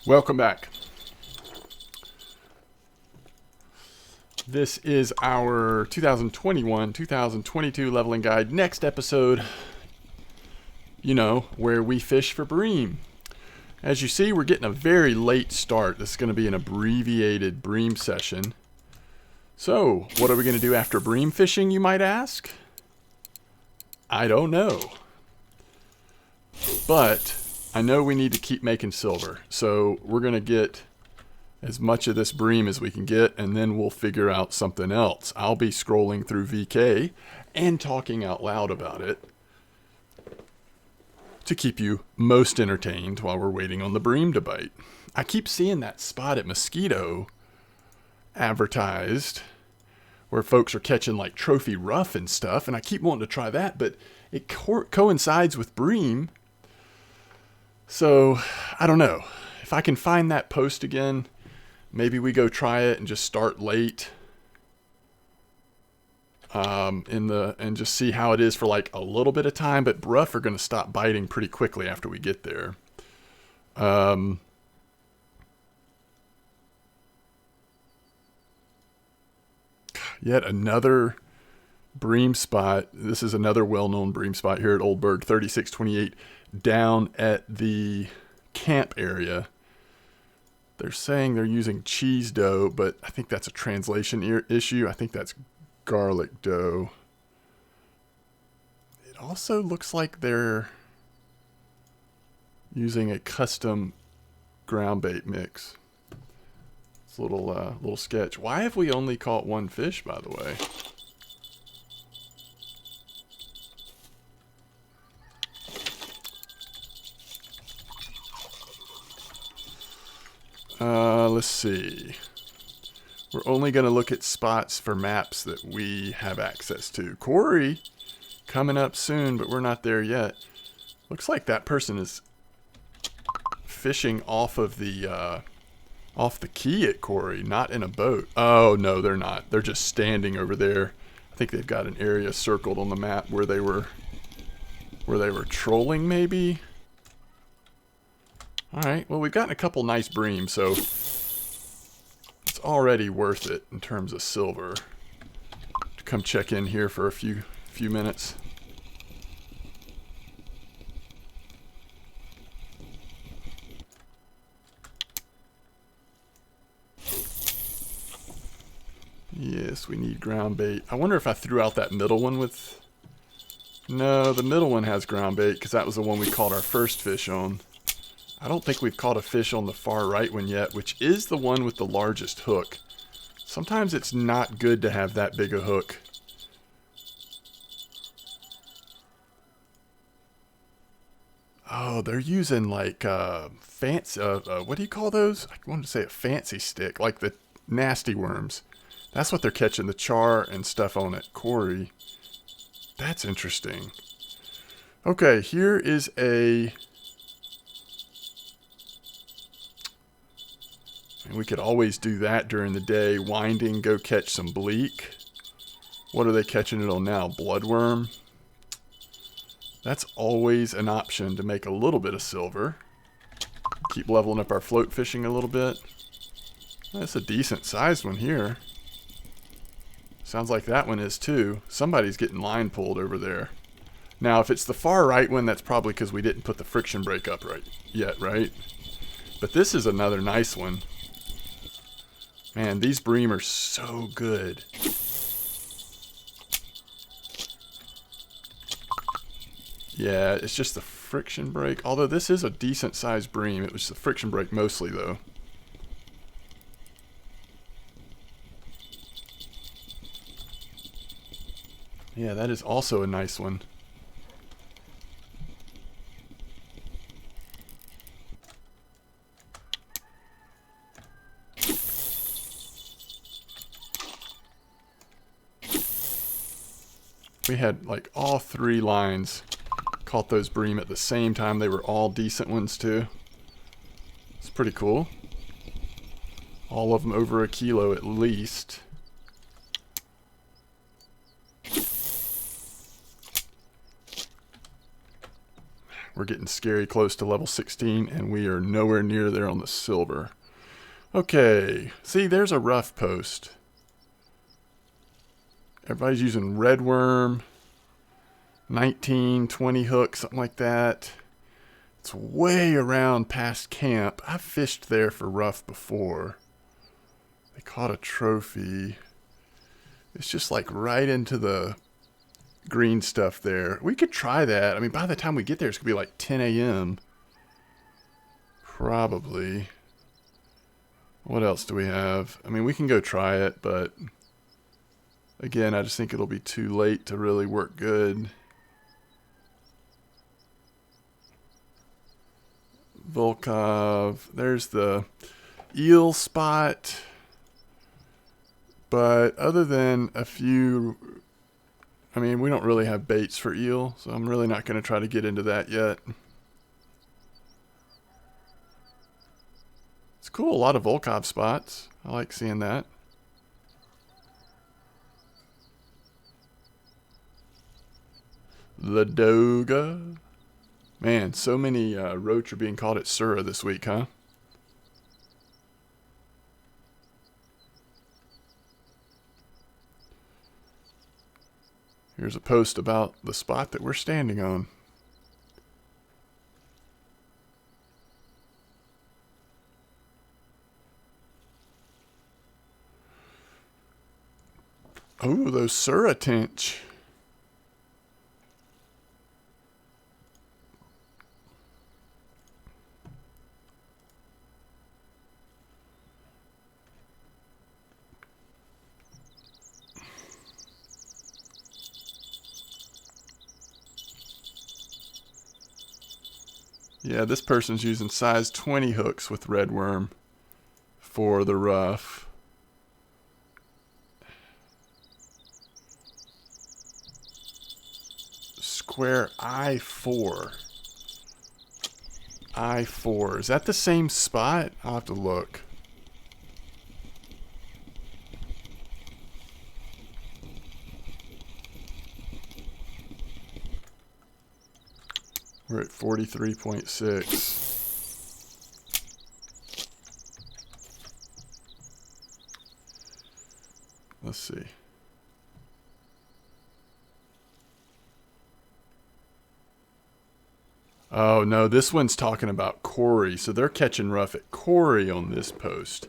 Welcome back. This is our 2021-2022 leveling guide. Next episode, where we fish for bream. As you see, we're getting a very late start. This is going to be an abbreviated bream session. So, what are we going to do after bream fishing, you might ask? I don't know. But I know we need to keep making silver. So, we're going to get as much of this bream as we can get, and then we'll figure out something else. I'll be scrolling through VK and talking out loud about it to keep you most entertained while we're waiting on the bream to bite. I keep seeing that spot at Mosquito advertised where folks are catching like trophy rough and stuff, and I keep wanting to try that, but it coincides with bream. So, I don't know. If I can find that post again, maybe we go try it and just start late and just see how it is for like a little bit of time. But rough are going to stop biting pretty quickly after we get there. Yet another bream spot. This is another well-known bream spot here at Oldberg, 3628, down at the camp area. They're saying they're using cheese dough, but I think that's a translation issue. I think that's garlic dough. It also looks like they're using a custom ground bait mix. It's a little sketch. Why have we only caught one fish, by the way? Let's see. We're only going to look at spots for maps that we have access to. Corey, coming up soon, but we're not there yet. Looks like that person is fishing off the key at Corey, not in a boat. Oh, no, they're not. They're just standing over there. I think they've got an area circled on the map where they were trolling, maybe. All right, well, we've gotten a couple nice bream, so it's already worth it in terms of silver to come check in here for a few minutes. Yes, we need ground bait. I wonder if I threw out that middle one with... No, the middle one has ground bait because that was the one we caught our first fish on. I don't think we've caught a fish on the far right one yet, which is the one with the largest hook. Sometimes it's not good to have that big a hook. Oh, they're using like fancy, what do you call those? I wanted to say a fancy stick, like the nasty worms. That's what they're catching the char and stuff on at Corey. That's interesting. Okay, here is a... And we could always do that during the day. Winding, go catch some bleak. What are they catching it on now? Bloodworm. That's always an option to make a little bit of silver. Keep leveling up our float fishing a little bit. That's a decent sized one here. Sounds like that one is too. Somebody's getting line pulled over there. Now, if it's the far right one, that's probably because we didn't put the friction brake up yet, right? But this is another nice one. Man, these bream are so good. Yeah, it's just the friction brake. Although this is a decent sized bream. It was the friction brake mostly, though. Yeah, that is also a nice one. We had like all three lines caught those bream at the same time. They were all decent ones too. It's pretty cool. All of them over a kilo at least. We're getting scary close to level 16, and we are nowhere near there on the silver. Okay, see, there's a rough post. Everybody's using red worm, 19, 20 hooks, something like that. It's way around past camp. I've fished there for rough before. They caught a trophy. It's just like right into the green stuff there. We could try that. I mean, by the time we get there, it's going to be like 10 a.m. Probably. What else do we have? I mean, we can go try it, but again, I just think it'll be too late to really work good. Volkov. There's the eel spot. But other than a few, I mean, we don't really have baits for eel, so I'm really not going to try to get into that yet. It's cool, a lot of Volkov spots. I like seeing that. Ladoga. Man, so many roach are being caught at Sura this week, huh? Here's a post about the spot that we're standing on. Oh, those Sura tench. Yeah, this person's using size 20 hooks with red worm for the rough. Square I4. I4. Is that the same spot? I'll have to look. We're at 43.6. Let's see. Oh, no, this one's talking about Corey. So they're catching rough at Corey on this post.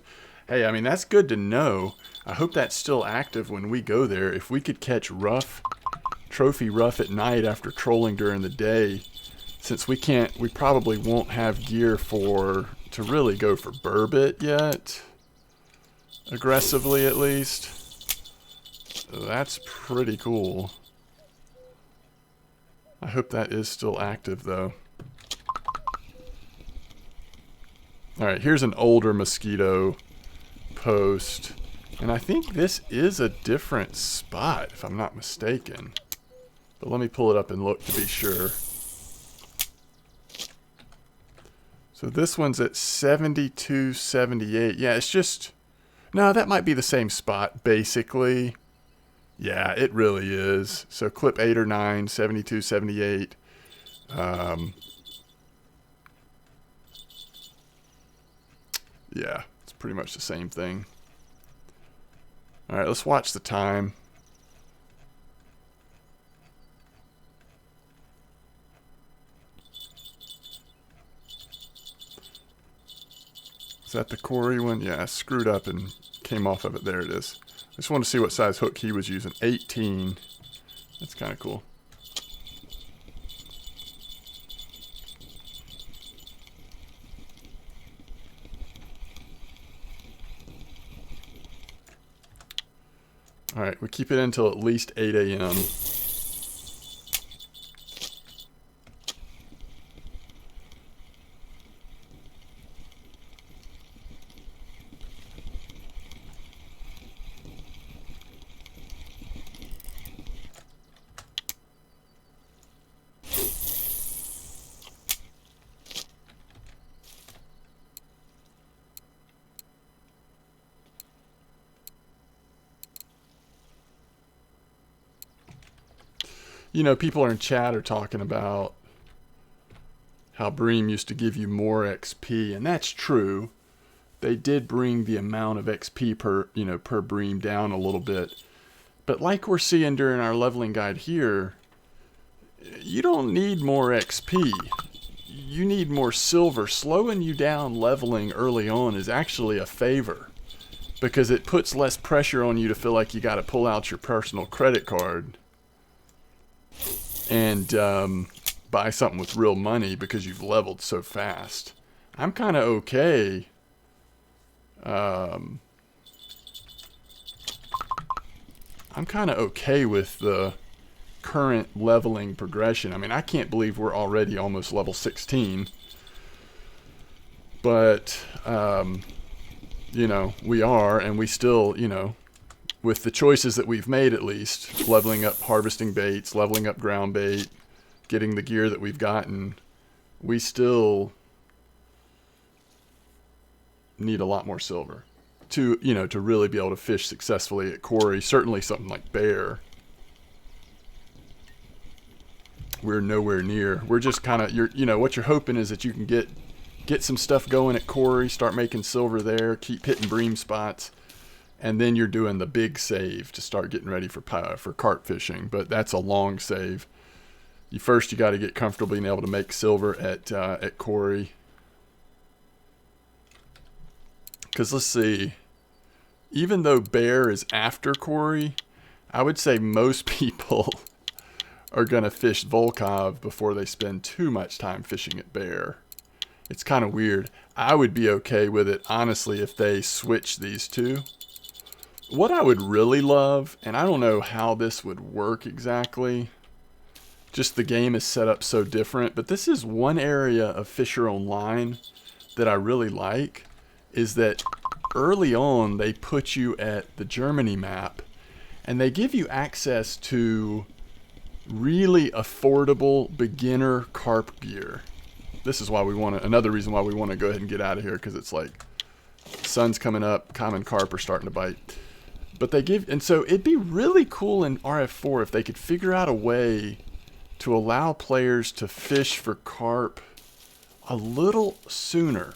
Hey, I mean, that's good to know. I hope that's still active when we go there. If we could catch rough, trophy rough at night after trolling during the day, since we probably won't have gear to really go for burbot yet. Aggressively, at least. That's pretty cool. I hope that is still active, though. Alright, here's an older mosquito post. And I think this is a different spot, if I'm not mistaken. But let me pull it up and look to be sure. So this one's at 72.78. Yeah, it's just... No, that might be the same spot, basically. Yeah, it really is. So clip 8 or 9, 72.78. Yeah, it's pretty much the same thing. Alright, let's watch the time. Is that the Corey one? Yeah, I screwed up and came off of it. There it is. I just want to see what size hook he was using. 18. That's kind of cool. Alright, we keep it until at least 8 a.m. You know, people in chat are talking about how Bream used to give you more XP, and that's true. They did bring the amount of XP per Bream down a little bit. But like we're seeing during our leveling guide here, you don't need more XP. You need more silver. Slowing you down leveling early on is actually a favor, because it puts less pressure on you to feel like you got to pull out your personal credit card and buy something with real money because you've leveled so fast. I'm kind of okay. I'm kind of okay with the current leveling progression. I mean, I can't believe we're already almost level 16. But, we are, and we still, with the choices that we've made at least, leveling up harvesting baits, leveling up ground bait, getting the gear that we've gotten, we still need a lot more silver to really be able to fish successfully at Quarry. Certainly something like Bear, we're nowhere near. We're just kind of, what you're hoping is that you can get some stuff going at Quarry, start making silver there, keep hitting Bream spots, and then you're doing the big save to start getting ready for carp fishing. But that's a long save. You got to get comfortable being able to make silver at Quarry. Because let's see, even though Bear is after Quarry, I would say most people are going to fish Volkov before they spend too much time fishing at Bear. It's kind of weird. I would be okay with it, honestly, if they switch these two. What I would really love, and I don't know how this would work exactly, just the game is set up so different, but this is one area of Fisher Online that I really like, is that early on they put you at the Germany map and they give you access to really affordable beginner carp gear. This is why another reason why we want to go ahead and get out of here, because it's like sun's coming up, common carp are starting to bite. But so it'd be really cool in RF4 if they could figure out a way to allow players to fish for carp a little sooner.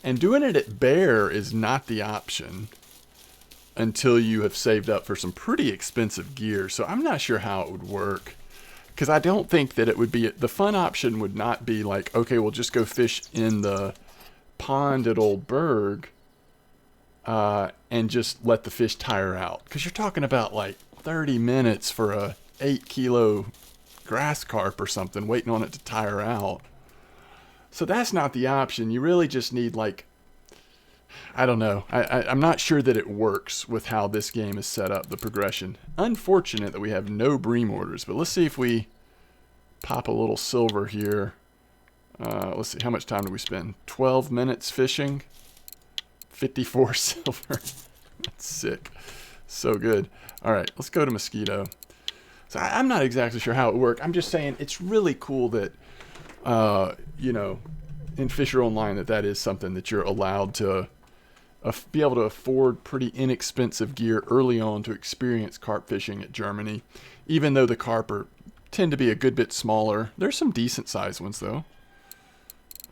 And doing it at Bear is not the option until you have saved up for some pretty expensive gear. So I'm not sure how it would work, because I don't think that it would be, the fun option would not be like, okay, we'll just go fish in the pond at Old Berg and just let the fish tire out. Because you're talking about like 30 minutes for a 8-kilo grass carp or something, waiting on it to tire out. So that's not the option. You really just need, like, I don't know. I'm not sure that it works with how this game is set up, the progression. Unfortunate that we have no Bream orders, but let's see if we pop a little silver here. Let's see, how much time do we spend? 12 minutes fishing, 54 silver. That's sick. So good. All right, let's go to Mosquito. So I'm not exactly sure how it works. I'm just saying it's really cool that, in Fisher Online, that is something that you're allowed to be able to afford pretty inexpensive gear early on to experience carp fishing at Germany, even though the carp tend to be a good bit smaller. There's some decent sized ones though.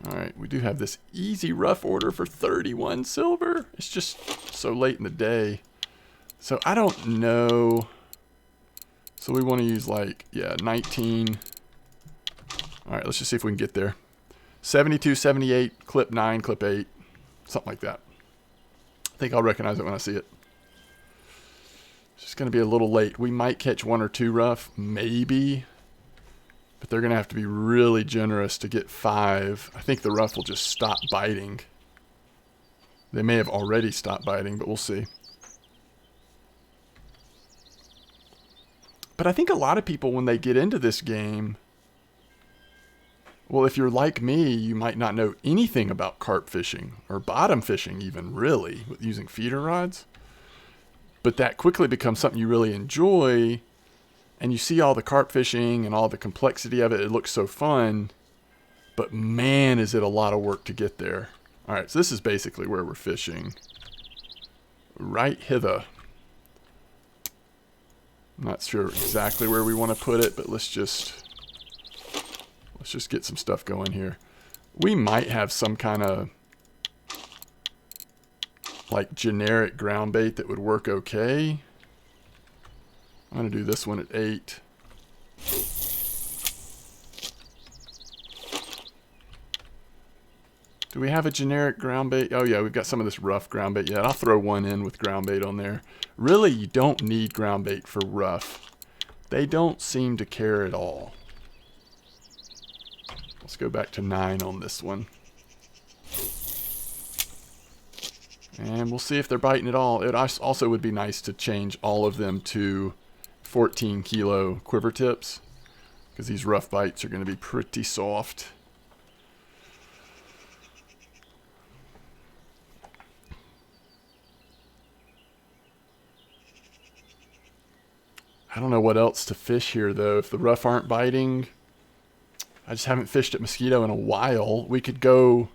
All right, we do have this easy rough order for 31 silver. It's just so late in the day. So I don't know. So we want to use 19. All right, let's just see if we can get there. 72, 78, clip 9, clip 8, something like that. I think I'll recognize it when I see it. It's just going to be a little late. We might catch 1 or 2 rough, maybe. But they're going to have to be really generous to get 5. I think the rough will just stop biting. They may have already stopped biting, but we'll see. But I think a lot of people, when they get into this game, well, if you're like me, you might not know anything about carp fishing, or bottom fishing even, really, with using feeder rods. But that quickly becomes something you really enjoy, and you see all the carp fishing and all the complexity of it. It looks so fun, but man, is it a lot of work to get there. All right, so this is basically where we're fishing. Right hither. I'm not sure exactly where we want to put it, but let's Let's just get some stuff going here. We might have some kind of like generic ground bait that would work okay. I'm going to do this one at 8. Do we have a generic ground bait? Oh yeah, we've got some of this rough ground bait. Yeah, I'll throw one in with ground bait on there. Really, you don't need ground bait for rough. They don't seem to care at all. Let's go back to 9 on this one. And we'll see if they're biting at all. It also would be nice to change all of them to 14 kilo quiver tips, because these rough bites are going to be pretty soft. I don't know what else to fish here, though. If the rough aren't biting, I just haven't fished at Mosquito in a while. We could go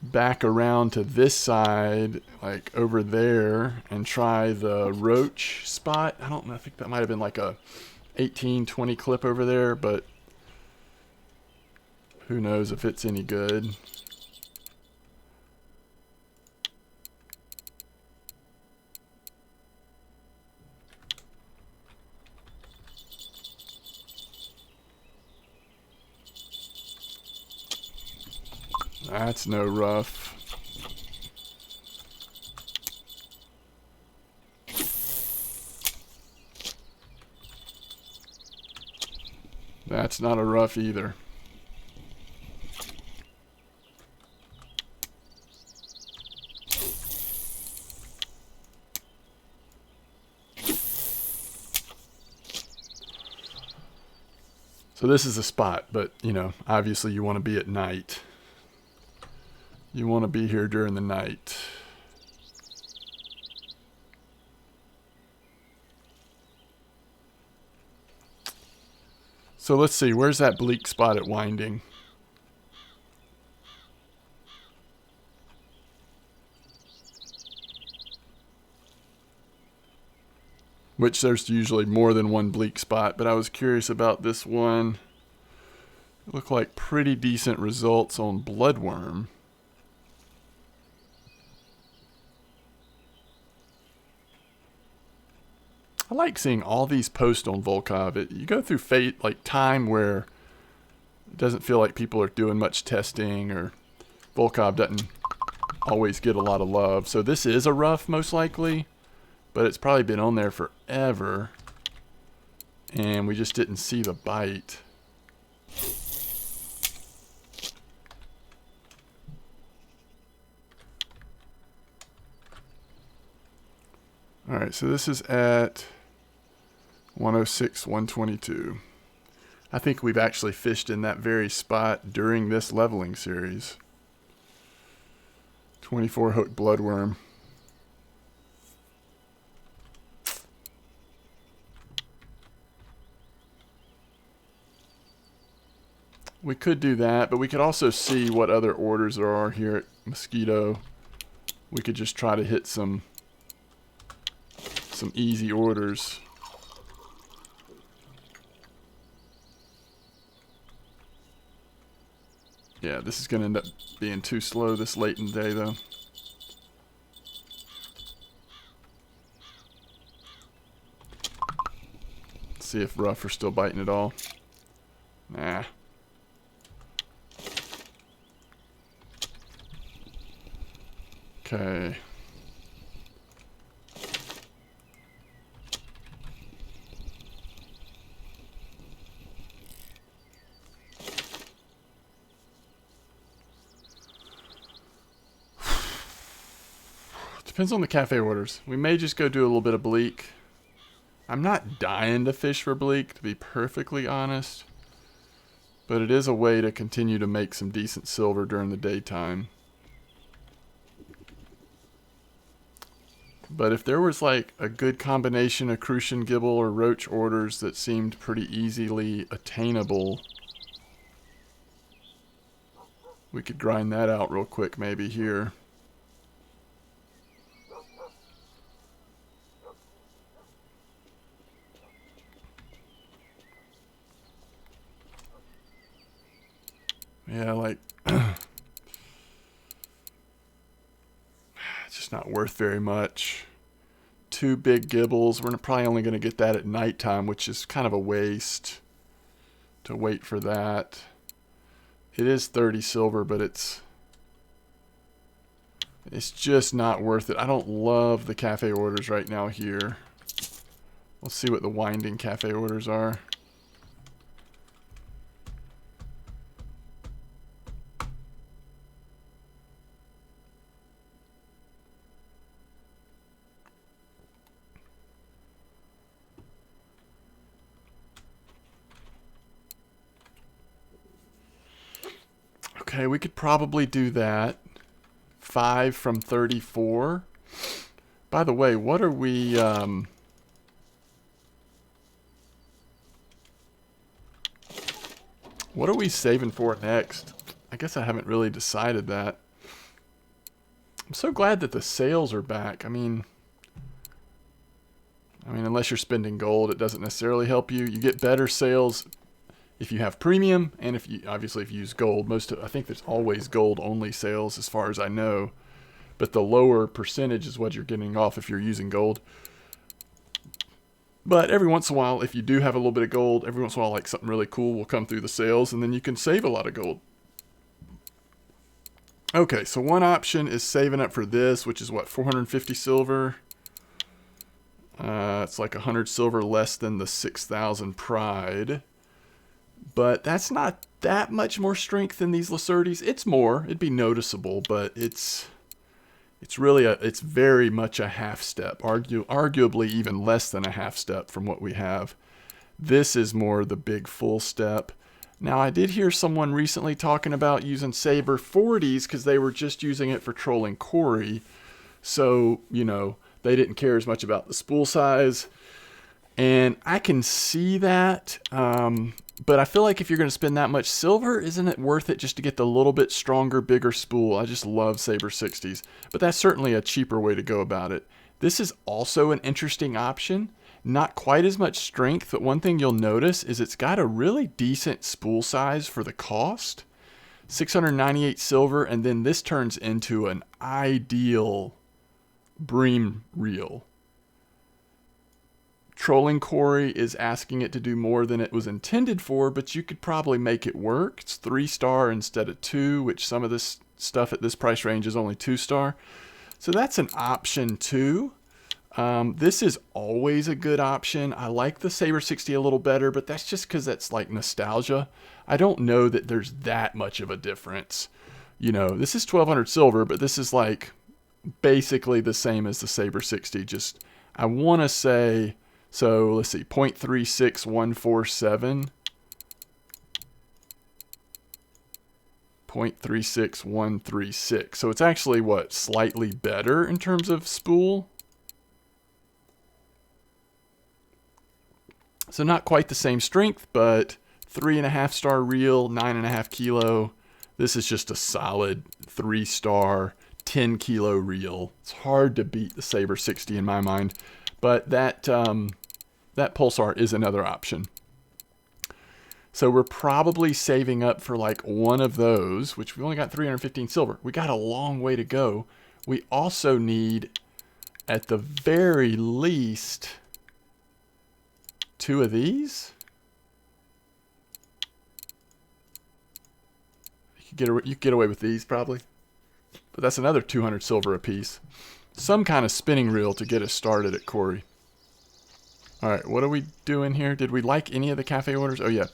back around to this side, like over there, and try the roach spot. I don't know. I think that might have been like a 18-20 clip over there, but who knows if it's any good. That's no rough. That's not a rough either. So this is a spot, but you know, obviously you want to be at night. You want to be here during the night. So let's see, where's that bleak spot at Winding? Which there's usually more than one bleak spot, but I was curious about this one. It looked like pretty decent results on bloodworm. I like seeing all these posts on Volkov. You go through time where it doesn't feel like people are doing much testing, or Volkov doesn't always get a lot of love. So this is a rough, most likely, but it's probably been on there forever, and we just didn't see the bite. All right, so this is at 106, 122. I think we've actually fished in that very spot during this leveling series. 24 hook bloodworm. We could do that, but we could also see what other orders there are here at Mosquito. We could just try to hit some easy orders. Yeah, this is going to end up being too slow this late in the day, though. Let's see if rough are still biting at all. Nah. Okay. Depends on the cafe orders. We may just go do a little bit of bleak. I'm not dying to fish for bleak, to be perfectly honest. But it is a way to continue to make some decent silver during the daytime. But if there was like a good combination of crucian gibble or roach orders that seemed pretty easily attainable, we could grind that out real quick maybe here. Yeah, like, it's just not worth very much. 2 big gibbles. We're probably only going to get that at nighttime, which is kind of a waste to wait for that. It is 30 silver, but it's just not worth it. I don't love the cafe orders right now here. Let's see what the winding cafe orders are. Okay, we could probably do that. 5 from 34. By the way, what are we... what are we saving for next? I guess I haven't really decided that. I'm so glad that the sales are back. I mean, unless you're spending gold, it doesn't necessarily help you. You get better sales if you have premium, and if you use gold. I think there's always gold only sales as far as I know, but the lower percentage is what you're getting off if you're using gold. But every once in a while, if you do have a little bit of gold, every once in a while, like something really cool will come through the sales, and then you can save a lot of gold. Okay, so one option is saving up for this, which is what, 450 silver? It's like 100 silver less than the 6,000 pride. But that's not that much more strength than these Lacertes. It's more. It'd be noticeable, but it's very much a half step. Arguably even less than a half step from what we have. This is more the big full step. Now, I did hear someone recently talking about using Saber 40s because they were just using it for trolling Cory. So, they didn't care as much about the spool size. And I can see that. But I feel like if you're going to spend that much silver, isn't it worth it just to get the little bit stronger, bigger spool? I just love Saber 60s. But that's certainly a cheaper way to go about it. This is also an interesting option. Not quite as much strength, but one thing you'll notice is it's got a really decent spool size for the cost. 698 silver, and then this turns into an ideal bream reel. Trolling Cory is asking it to do more than it was intended for, but you could probably make it work. It's 3-star instead of 2, which some of this stuff at this price range is only 2-star. So that's an option too. This is always a good option. I like the Saber 60 a little better, but that's just because that's like nostalgia. I don't know that there's that much of a difference. This is 1,200 silver, but this is like basically the same as the Saber 60. Just, I want to say... So let's see, 0.36147. 0.36136. So it's actually what, slightly better in terms of spool. So not quite the same strength, but 3.5-star reel, 9.5 kilo. This is just a solid 3-star, 10 kilo reel. It's hard to beat the Saber 60 in my mind, but that Pulsar is another option. So we're probably saving up for like one of those, which we only got 315 silver. We got a long way to go. We also need, at the very least, 2 of these. You could get away with these probably, but that's another 200 silver a piece. Some kind of spinning reel to get us started at Cory. All right, what are we doing here? Did we like any of the cafe orders? Oh yeah,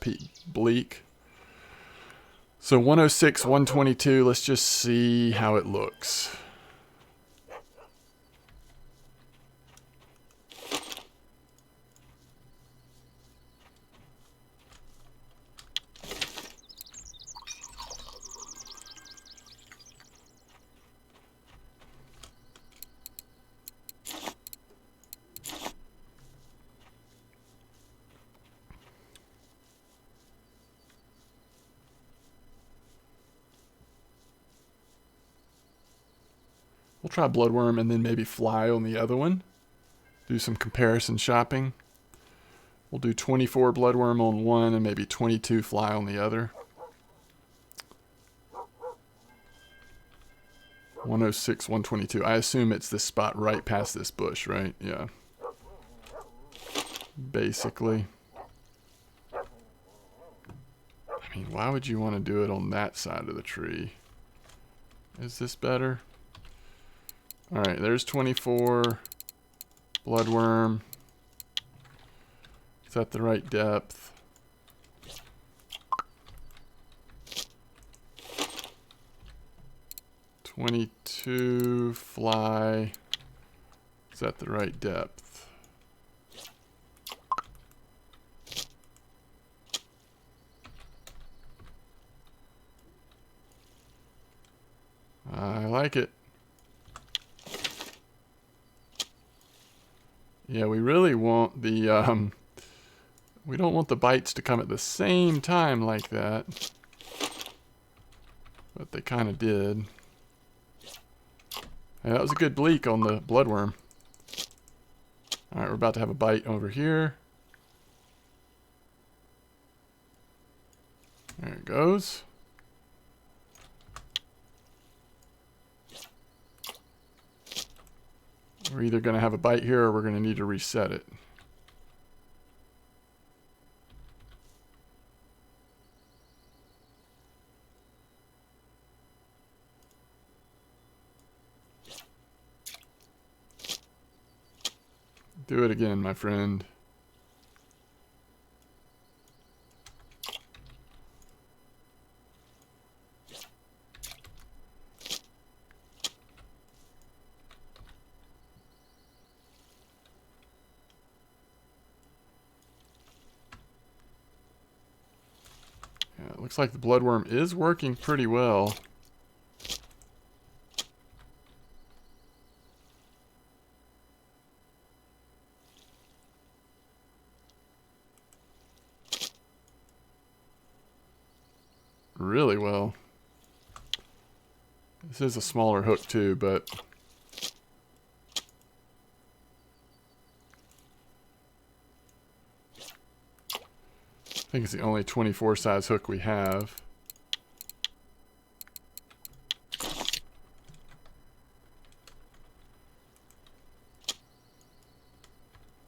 bleak. So 106, 122. Let's just see how it looks. We'll try bloodworm and then maybe fly on the other one. Do some comparison shopping. We'll do 24 bloodworm on one and maybe 22 fly on the other. 106, 122. I assume it's this spot right past this bush, right? Yeah. Basically. I mean, why would you want to do it on that side of the tree? Is this better? Alright, there's 24. Bloodworm. Is that the right depth? .22 fly. Is that the right depth? I like it. Yeah, we really want the we don't want the bites to come at the same time like that. But they kind of did. Yeah, that was a good bleak on the bloodworm. Alright, we're about to have a bite over here. There it goes. We're either going to have a bite here or we're going to need to reset it. Do it again, my friend. Yeah, it looks like the bloodworm is working pretty well. Really well. This is a smaller hook too, but I think it's the only 24 size hook we have.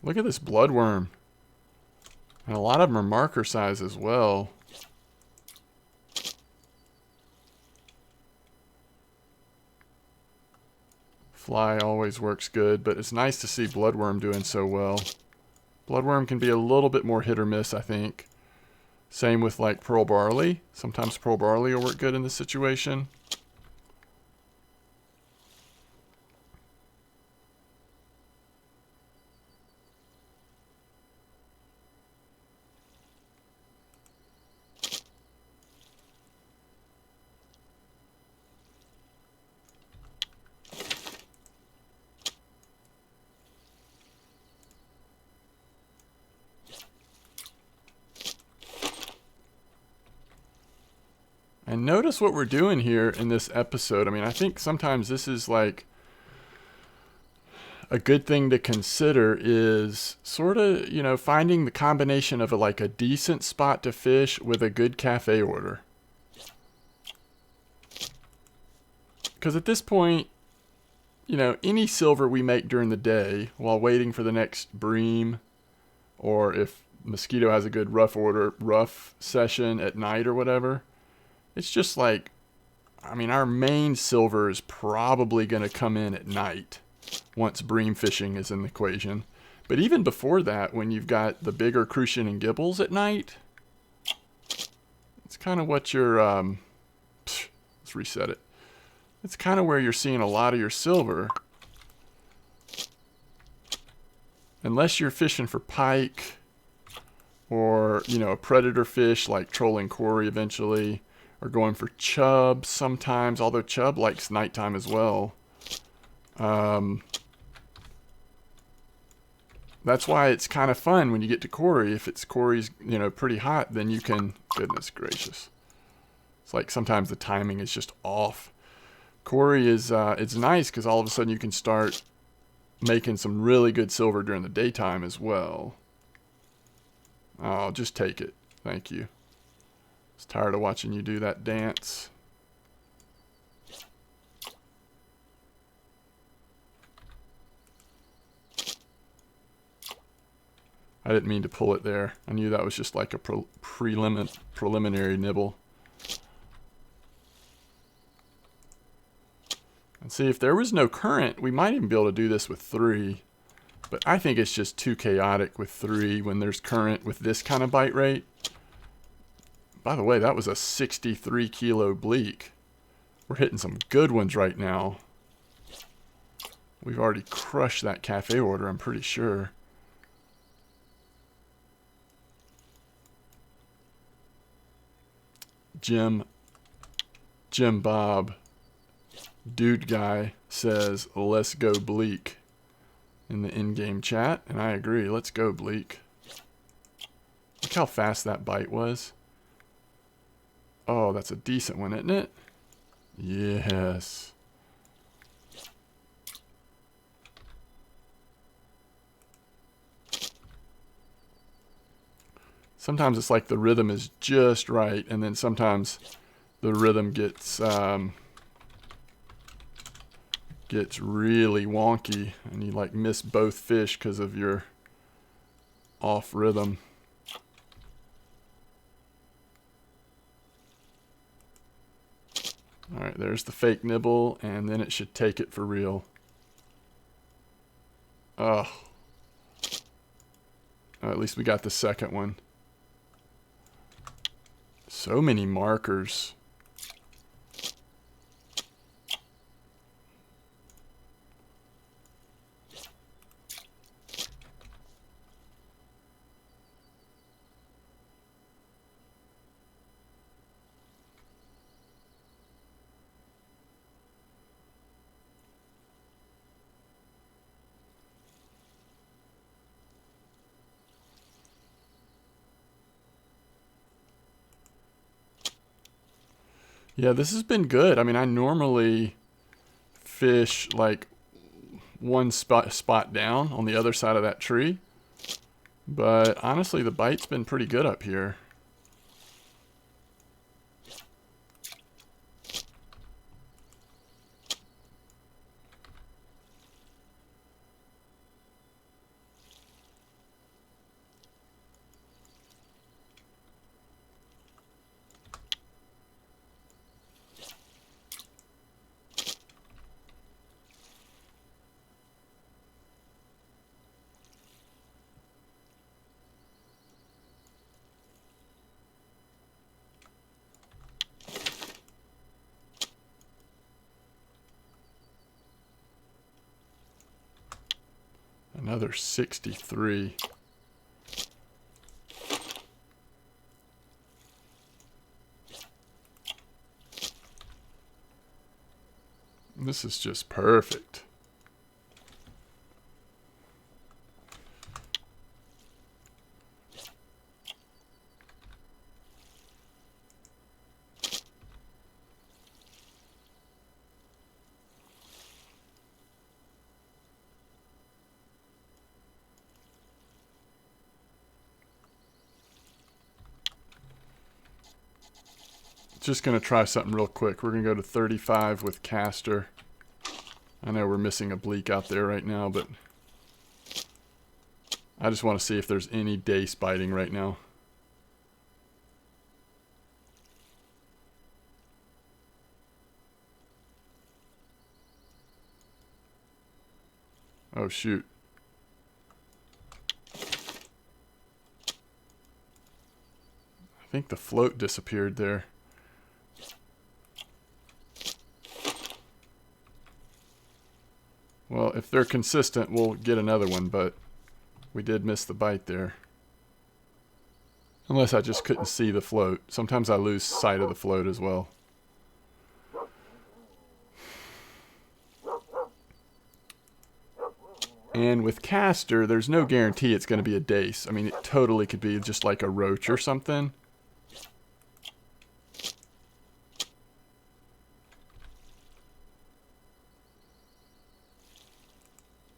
Look at this bloodworm. And a lot of them are marker size as well. Fly always works good, but it's nice to see bloodworm doing so well. Bloodworm can be a little bit more hit or miss, I think. Same with like pearl barley. Sometimes pearl barley will work good in this situation. And notice what we're doing here in this episode. I mean, I think sometimes this is like a good thing to consider is sort of, you know, finding the combination of like a decent spot to fish with a good cafe order. Because at this point, you know, any silver we make during the day while waiting for the next bream, or if Mosquito has a good rough session at night or whatever, it's just like, I mean, our main silver is probably going to come in at night once bream fishing is in the equation. But even before that, when you've got the bigger crucian and gibbles at night, it's kind of what you're, let's reset it. It's kind of where you're seeing a lot of your silver. Unless you're fishing for pike or, you know, a predator fish like trolling Cory eventually, or going for chub sometimes, although chub likes nighttime as well. That's why it's kind of fun when you get to Cory. If Cory's, you know, pretty hot, then you can, goodness gracious. It's like sometimes the timing is just off. Cory is, it's nice because all of a sudden you can start making some really good silver during the daytime as well. I'll just take it. Thank you. I was tired of watching you do that dance. I didn't mean to pull it there. I knew that was just like a preliminary nibble. And see, if there was no current, we might even be able to do this with 3. But I think it's just too chaotic with 3 when there's current with this kind of bite rate. By the way, that was a 63 kilo bleak. We're hitting some good ones right now. We've already crushed that cafe order, I'm pretty sure. Jim Bob, dude guy, says, let's go bleak in the in-game chat. And I agree, let's go bleak. Look how fast that bite was. Oh, that's a decent one, isn't it? Yes. Sometimes it's like the rhythm is just right, and then sometimes the rhythm gets really wonky, and you like miss both fish because of your off rhythm. All right, there's the fake nibble, and then it should take it for real. Oh, at least we got the second one. So many markers. Yeah, this has been good. I mean, I normally fish like one spot down on the other side of that tree. But honestly, the bite's been pretty good up here. Another 63. This is just perfect. Just going to try something real quick. We're going to go to 35 with caster. I know we're missing a bleak out there right now, but I just want to see if there's any dace biting right now. Oh, shoot. I think the float disappeared there. Well, if they're consistent, we'll get another one, but we did miss the bite there. Unless I just couldn't see the float. Sometimes I lose sight of the float as well. And with caster, there's no guarantee it's going to be a dace. I mean, it totally could be just like a roach or something.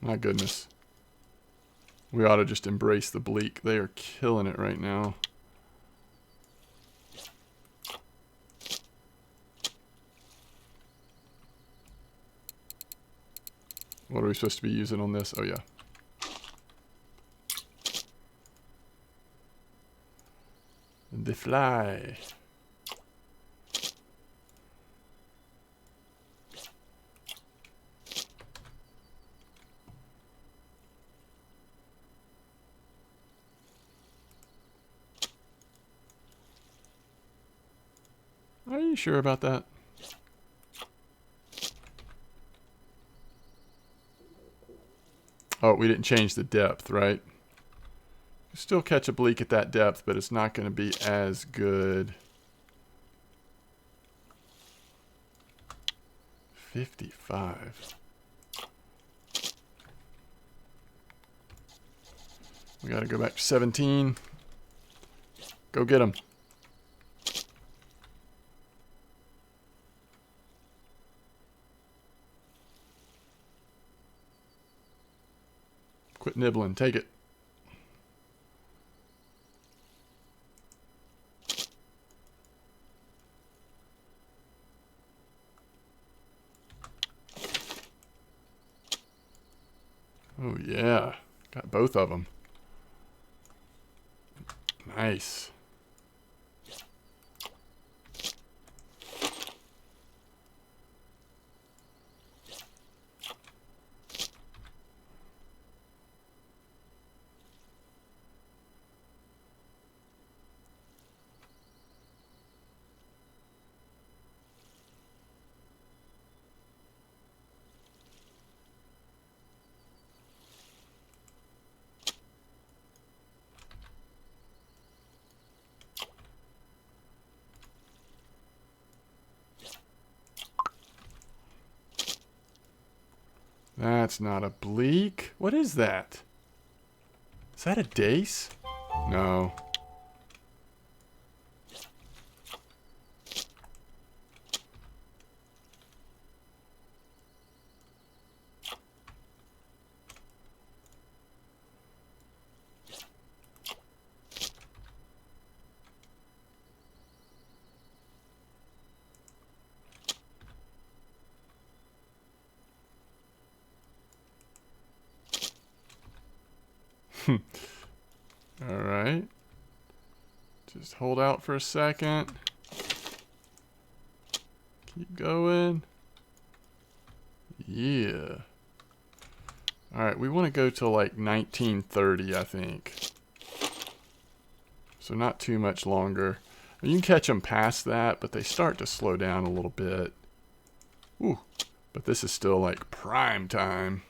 My goodness. We ought to just embrace the bleak. They are killing it right now. What are we supposed to be using on this? Oh, yeah. The fly. Are you sure about that? Oh, we didn't change the depth, right? You still catch a bleak at that depth, but it's not going to be as good. 55. We got to go back to 17. Go get him. Quit nibbling. Take it. Oh, yeah. Got both of them. Nice. That's not a bleak. What is that? Is that a dace? No. All right. Just hold out for a second. Keep going. Yeah. All right, we want to go to like 1930, I think. So not too much longer. You can catch them past that, but they start to slow down a little bit. Ooh, but this is still like prime time.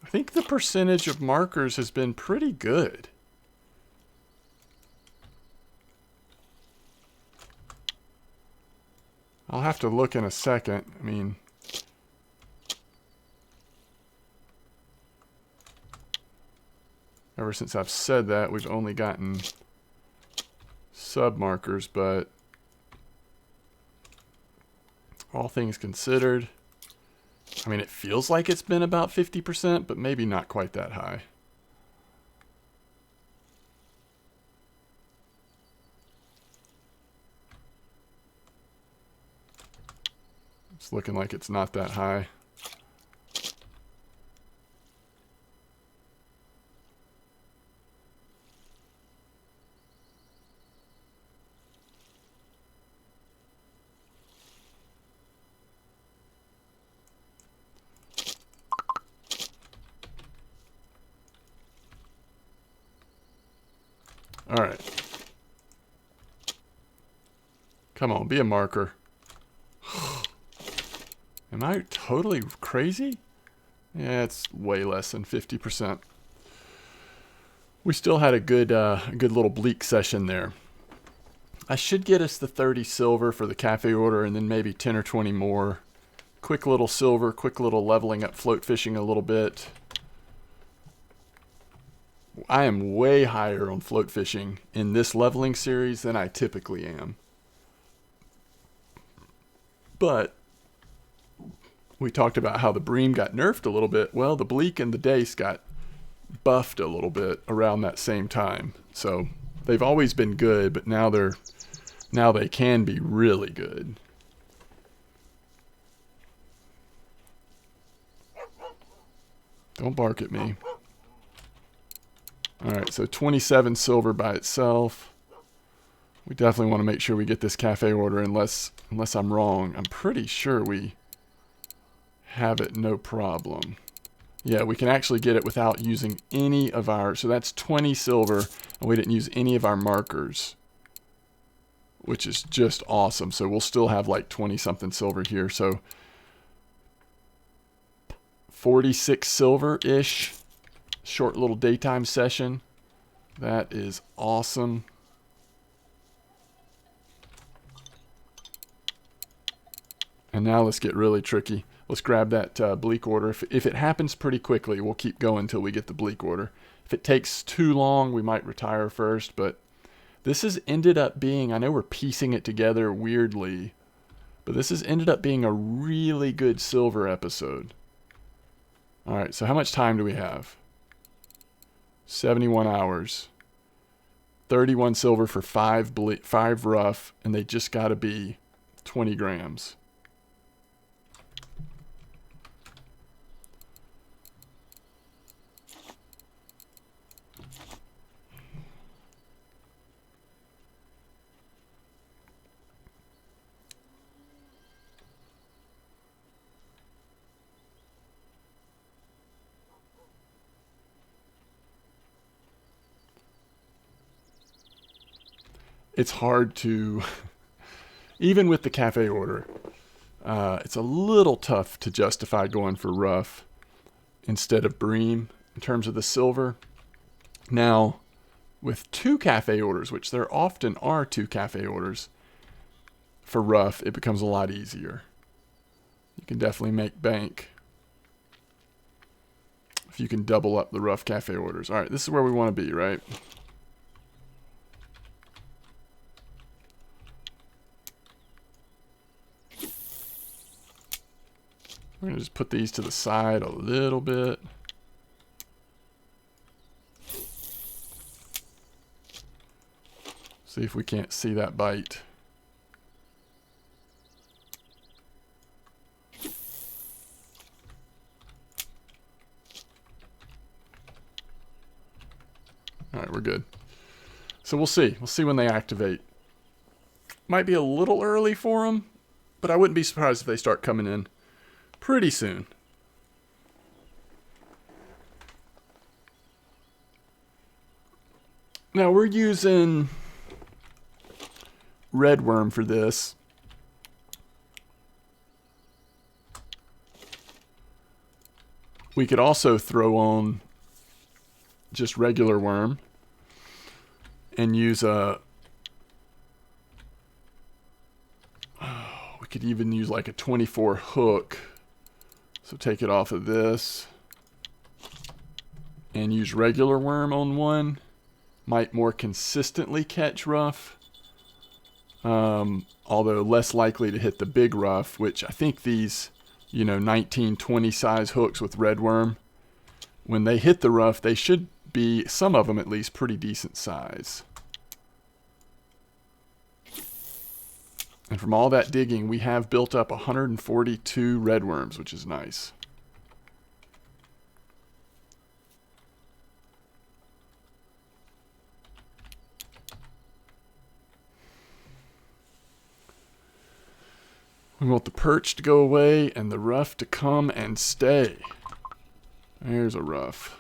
I think the percentage of markers has been pretty good. I'll have to look in a second. I mean, ever since I've said that, we've only gotten sub markers, but all things considered, I mean, it feels like it's been about 50%, but maybe not quite that high. It's looking like it's not that high. All right. Come on, be a marker. Am I totally crazy? Yeah, it's way less than 50%. We still had a good little bleak session there. I should get us the 30 silver for the cafe order and then maybe 10 or 20 more. Quick little silver, quick little leveling up float fishing a little bit. I am way higher on float fishing in this leveling series than I typically am. But we talked about how the bream got nerfed a little bit. Well, the bleak and the dace got buffed a little bit around that same time. So they've always been good, but now they can be really good. Don't bark at me. All right, so 27 silver by itself. We definitely want to make sure we get this cafe order unless I'm wrong. I'm pretty sure we have it no problem. Yeah, we can actually get it without using any of our... So that's 20 silver, and we didn't use any of our markers, which is just awesome. So we'll still have like 20-something silver here. So 46 silver-ish. Short little daytime session. That is awesome. And now let's get really tricky. Let's grab that bleak order. If it happens pretty quickly, we'll keep going until we get the bleak order. If it takes too long, we might retire first. But this has ended up being, I know we're piecing it together weirdly, but this has ended up being a really good silver episode. All right, so how much time do we have? 71 hours. 31 silver for 5 rough, and they just got to be 20 grams. It's hard to, even with the cafe order, it's a little tough to justify going for rough instead of bream in terms of the silver. Now, with 2 cafe orders, which there often are 2 cafe orders for rough, it becomes a lot easier. You can definitely make bank if you can double up the rough cafe orders. All right, this is where we want to be, right? We're going to just put these to the side a little bit. See if we can't see that bite. All right, we're good. So we'll see. We'll see when they activate. Might be a little early for them, but I wouldn't be surprised if they start coming in pretty soon. Now we're using red worm for this. We could also throw on just regular worm and use a... we could even use like a 24 hook. So take it off of this and use regular worm on one. Might more consistently catch rough. Although less likely to hit the big rough, which I think these, 19, 20 size hooks with red worm, when they hit the rough, they should be, some of them at least, pretty decent size. And from all that digging, we have built up 142 red worms, which is nice. We want the perch to go away and the rough to come and stay. There's a rough.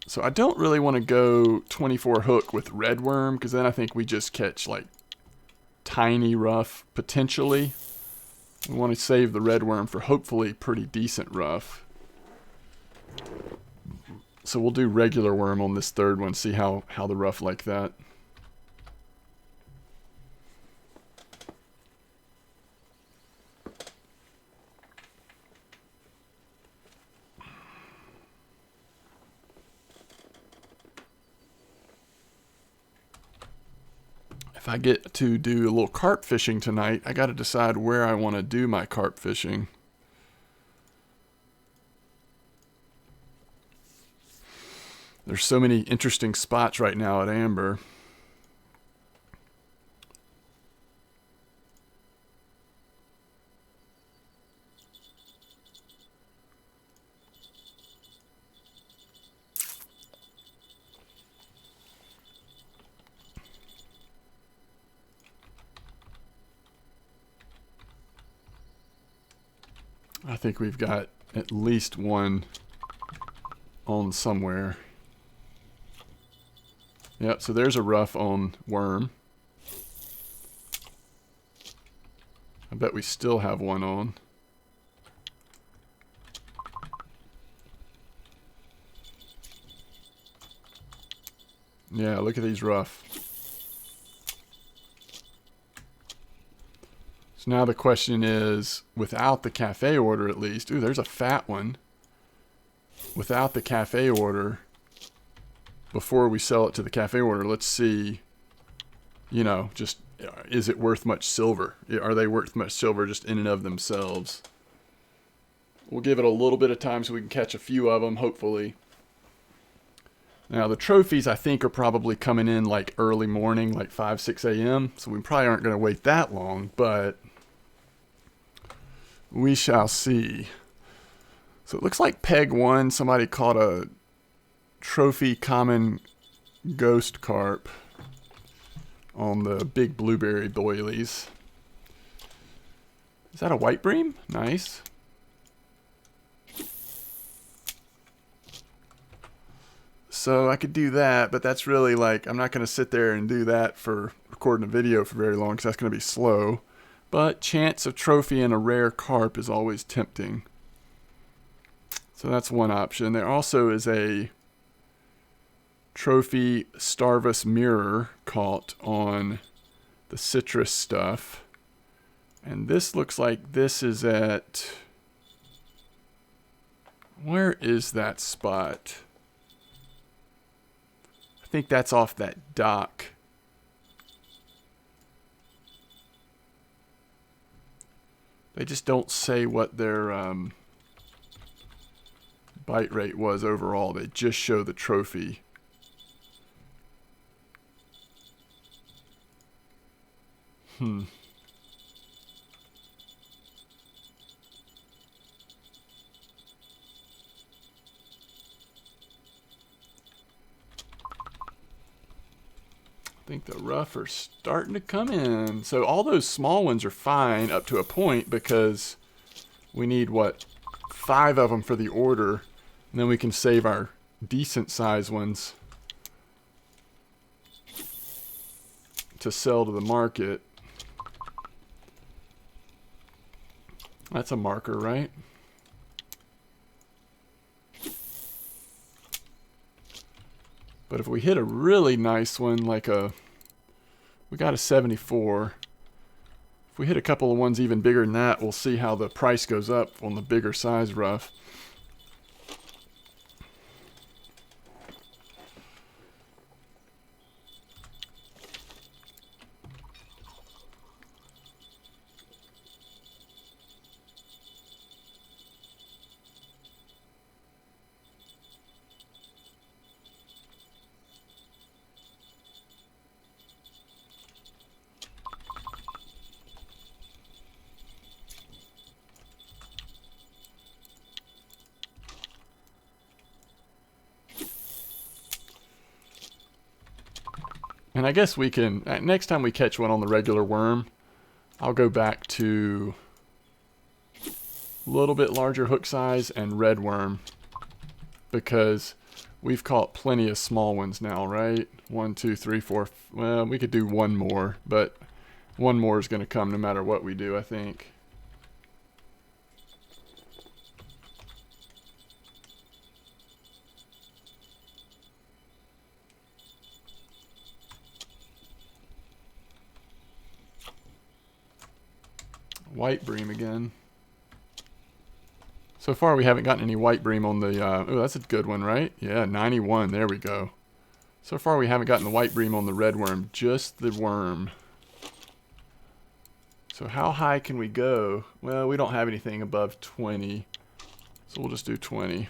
So I don't really want to go 24 hook with red worm, because then I think we just catch like tiny rough potentially. We want to save the red worm for hopefully pretty decent rough. So we'll do regular worm on this third one, see how the rough like that. If I get to do a little carp fishing tonight, I got to decide where I want to do my carp fishing. There's so many interesting spots right now at Amber. I think we've got at least one on somewhere. Yep, so there's a rough on worm. I bet we still have one on. Yeah, look at these rough. So now the question is, without the cafe order at least, ooh, there's a fat one. Without the cafe order, before we sell it to the cafe order, let's see, you know, just, is it worth much silver? Are they worth much silver just in and of themselves? We'll give it a little bit of time so we can catch a few of them, hopefully. Now, the trophies, I think, are probably coming in like early morning, like 5, 6 a.m. So we probably aren't going to wait that long, but we shall see. So it looks like peg 1, somebody caught a trophy common ghost carp on the big blueberry boilies. Is that a white bream? Nice. So I could do that, but that's really like, I'm not going to sit there and do that for recording a video for very long because that's going to be slow. But chance of trophy and a rare carp is always tempting. So that's one option. There also is a trophy Starvus mirror caught on the citrus stuff. And this looks like this is at... Where is that spot? I think that's off that dock. They just don't say what their bite rate was overall. They just show the trophy. I think the rough are starting to come in. So all those small ones are fine up to a point because we need, what, 5 of them for the order. And then we can save our decent size ones to sell to the market. That's a marker, right? But if we hit a really nice one, like we got a 74. If we hit a couple of ones even bigger than that, we'll see how the price goes up on the bigger size rough. And I guess we can, next time we catch one on the regular worm, I'll go back to a little bit larger hook size and red worm, because we've caught plenty of small ones now, right? 1, 2, 3, 4, well, we could do one more, but one more is going to come no matter what we do, I think. White bream again. So far we haven't gotten any white bream on the, oh, that's a good one, right? Yeah, 91, there we go. So far we haven't gotten the white bream on the red worm, just the worm. So how high can we go? Well, we don't have anything above 20, so we'll just do 20.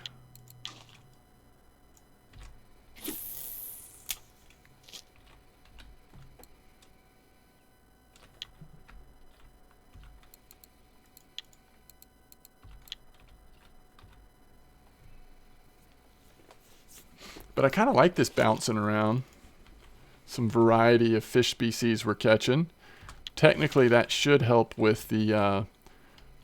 But I kind of like this bouncing around. Some variety of fish species we're catching. Technically, that should help with the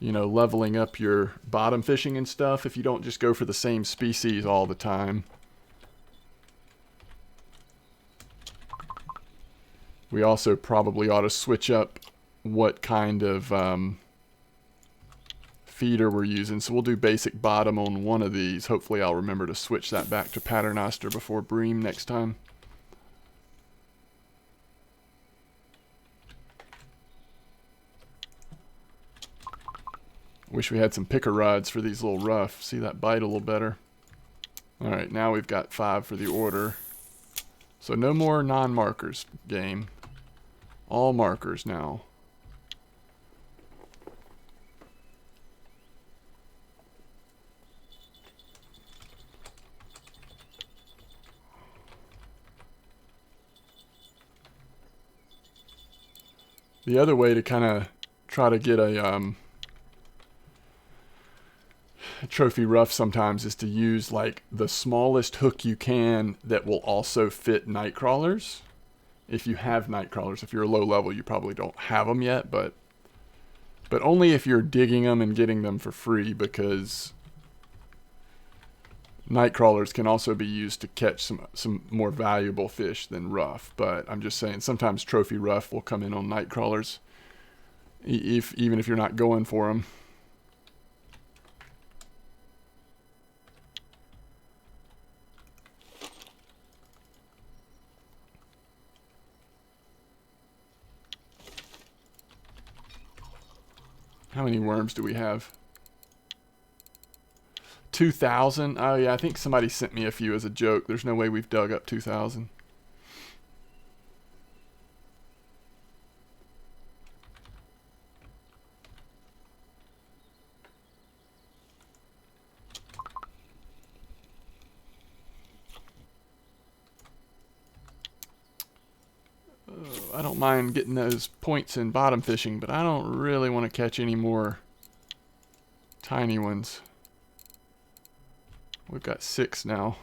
you know, leveling up your bottom fishing and stuff if you don't just go for the same species all the time. We also probably ought to switch up what kind of feeder we're using. So we'll do basic bottom on one of these. Hopefully I'll remember to switch that back to Paternoster before Bream next time. Wish we had some picker rods for these little Ruffe. See that bite a little better. Alright, now we've got 5 for the order. So no more non-markers game. All markers now. The other way to kind of try to get a trophy Ruffe sometimes is to use like the smallest hook you can that will also fit night crawlers. If you have night crawlers, if you're a low level, you probably don't have them yet, but only if you're digging them and getting them for free, because night crawlers can also be used to catch some more valuable fish than Ruffe. But I'm just saying, sometimes trophy Ruffe will come in on night crawlers, even if you're not going for them. How many worms do we have? 2,000? Oh yeah, I think somebody sent me a few as a joke. There's no way we've dug up 2,000. I don't mind getting those points in bottom fishing, but I don't really want to catch any more tiny ones. We've got 6 now.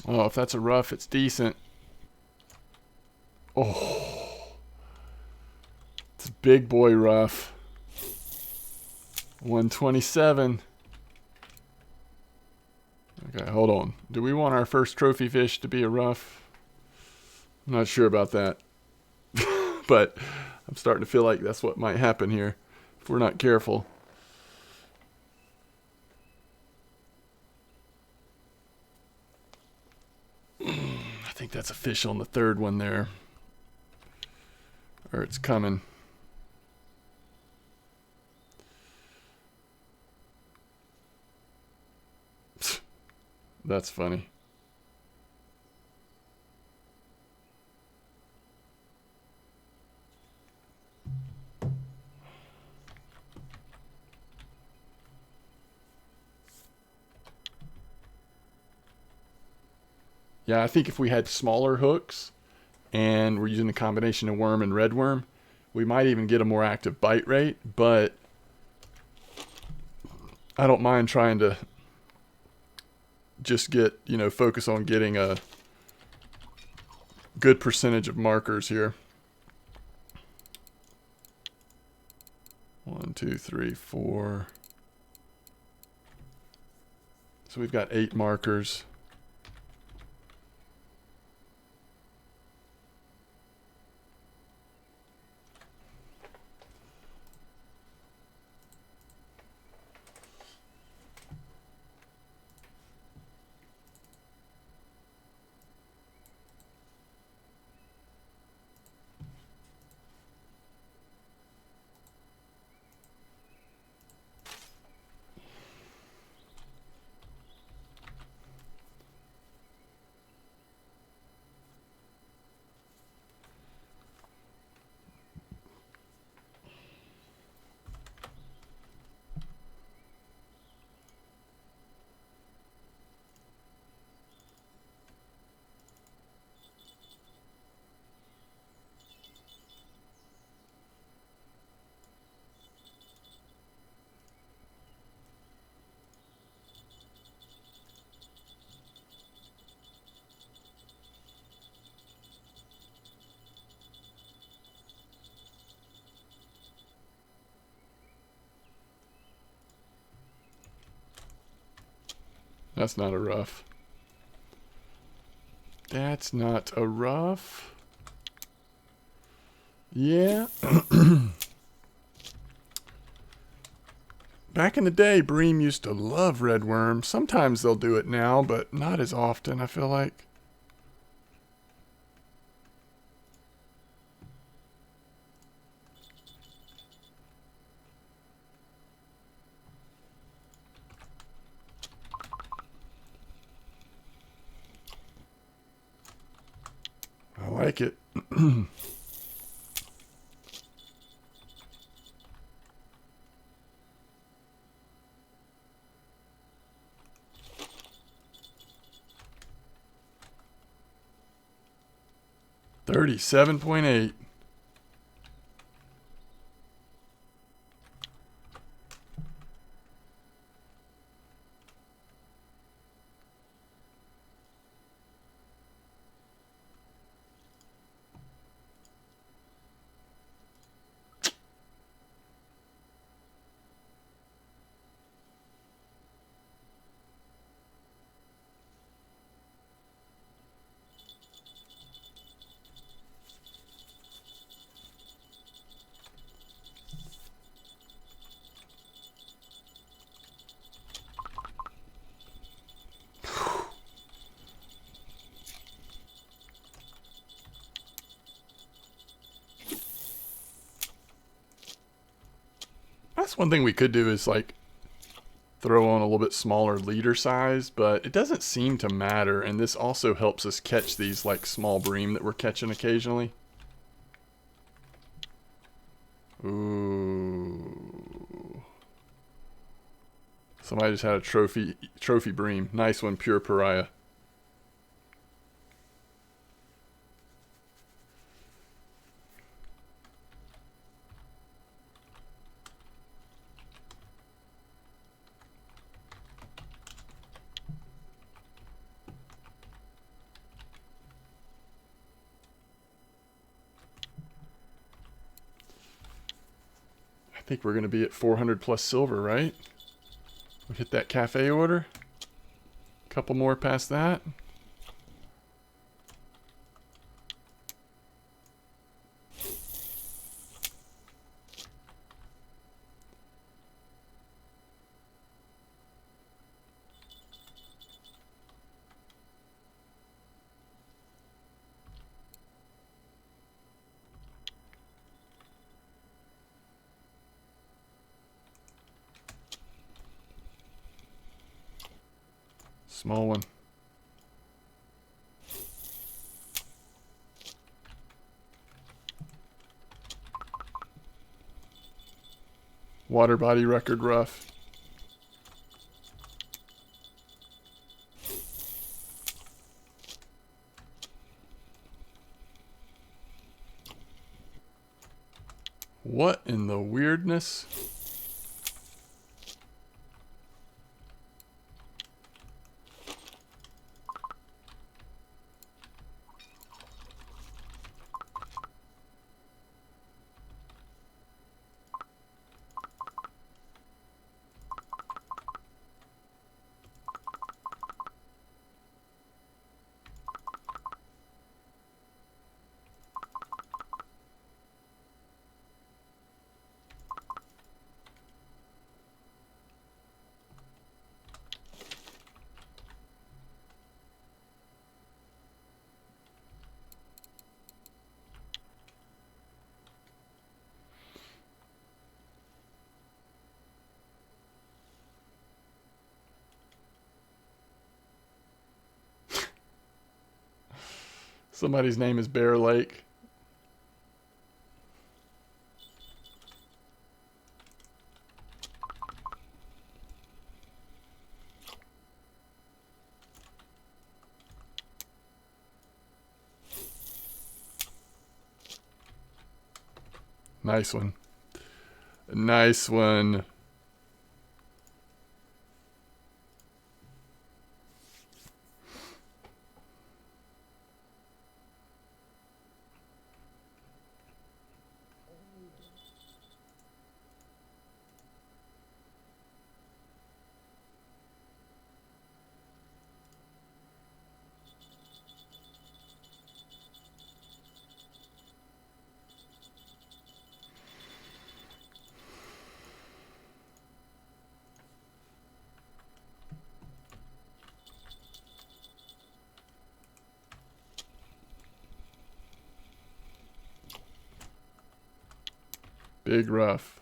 Oh, if that's a Ruffe, it's decent. Oh, it's a big boy Ruffe. 127. Okay, hold on. Do we want our first trophy fish to be a Ruffe? I'm not sure about that. But I'm starting to feel like that's what might happen here if we're not careful. I think that's a fish on the third one there. Or it's coming. That's funny. Yeah, I think if we had smaller hooks and we're using a combination of worm and red worm, we might even get a more active bite rate, but I don't mind trying to just get, you know, focus on getting a good percentage of markers here. 1, 2, 3, 4. So we've got 8 markers. That's not a rough. That's not a rough. Yeah. Back in the day, Bream used to love redworm. Sometimes they'll do it now, but not as often, I feel like. I like it. $37.8. That's one thing we could do is like throw on a little bit smaller leader size, but it doesn't seem to matter, and this also helps us catch these like small bream that we're catching occasionally. Ooh. Somebody just had a trophy bream. Nice one, pure pariah. I think we're going to be at 400 plus silver, right? We hit that cafe order. Couple more past that. Small one. Water body record rough. What in the weirdness? Somebody's name is Bear Lake. Nice one. Nice one. Big rough.